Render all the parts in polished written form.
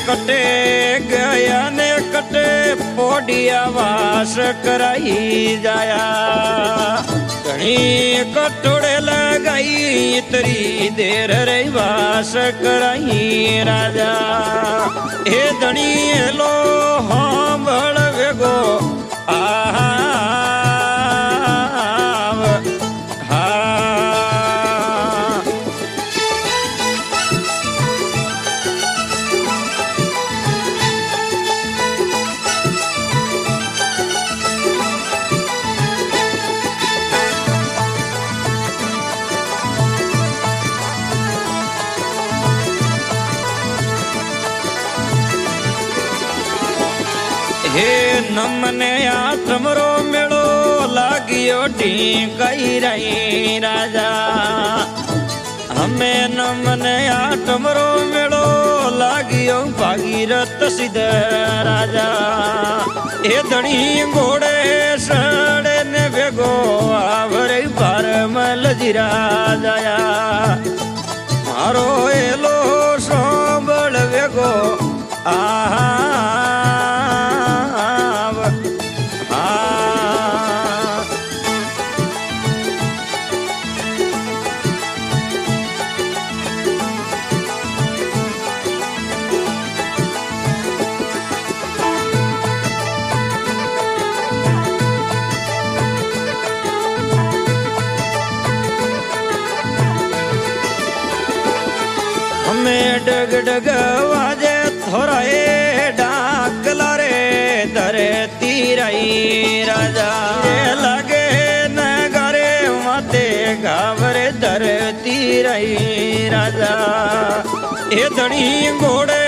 કટે ગયા ને કટે પોડિયા વાસ કરાઈ જાયા ઘણી કટોળે લગાઈ તરી દેર રે વાસ કરાઈ રાજા એ ધણી એલો સાંભળ વેગો હે નમને આ તમરો મેળો લાગ્યો ઢીંકાઈ રહી રાજા અમે નમને આ તમરો મેળો લાગ્યો ભાગીરથ સિદ્ધ રાજા એ ધણી ઘોડે સડે ને ભેગો આવરે ભારમલ જીરા જાયા મારો એલો સાંભળ વેગો ડગ ડગ વાજે થોરાએ ડાકલા રે ધરે તીરાઈ રાજા લાગે નગારે માતે ગાવરે ધરે તીરાઈ રાજા એ ધણી ઘોડે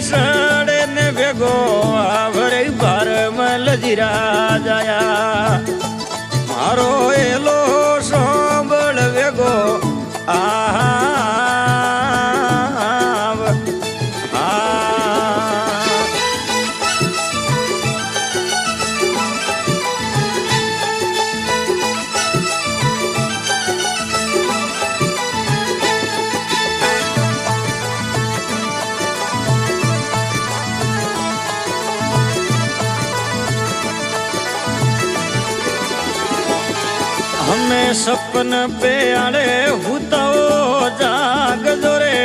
સડે ને ભેગો આવરે ભારમલ જીરા જાયા મારો એલો સાંભળ વેગો हमें सपन पे आड़े हुताओ जाग जोरे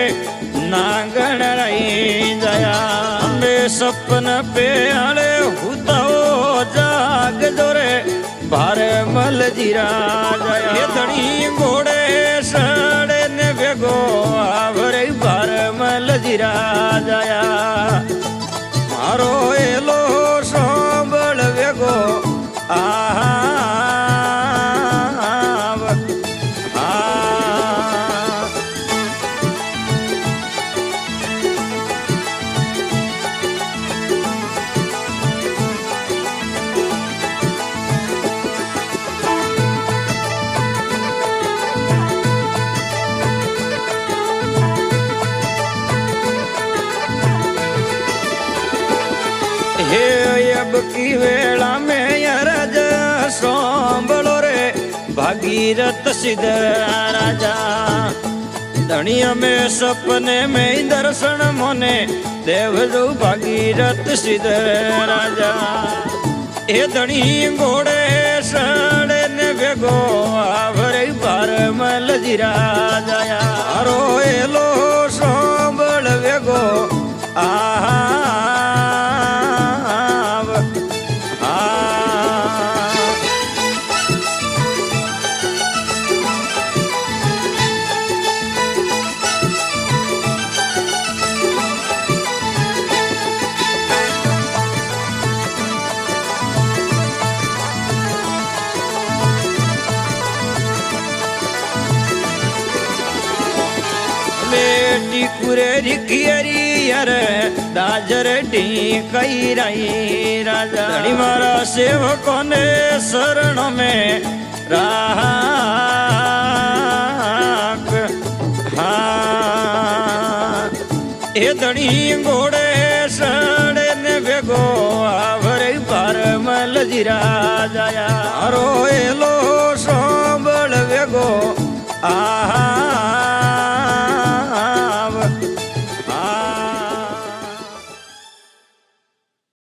नागण रही जाया हमें सपन पे आड़े हुताओ जाग जोरे भारमल जीरा जाया ये धणी घोड़े सड़े ने भेगो आवरे भारमल जीरा जाया मारो एलो सांभळ वेगो की वेला में अरज सांभळो रे भागीरथ सिद्ध राजा धनिया में सपने में दर्शन मोने देवजो भागीरथ सिद्ध राजा ए धनी घोड़े सड़े ने भेगो आवरे भारमल जीरा जाया रो एलो सांभळ वेगो कुरेरी कियरी यार दाजर ढींकाई रही राजा धनी मारा सेवकों ने शरण में राख ए धनी घोड़े सड़े ने भेगो आवरे भारमल जीरा जाया रो एलो सांभळ वेगो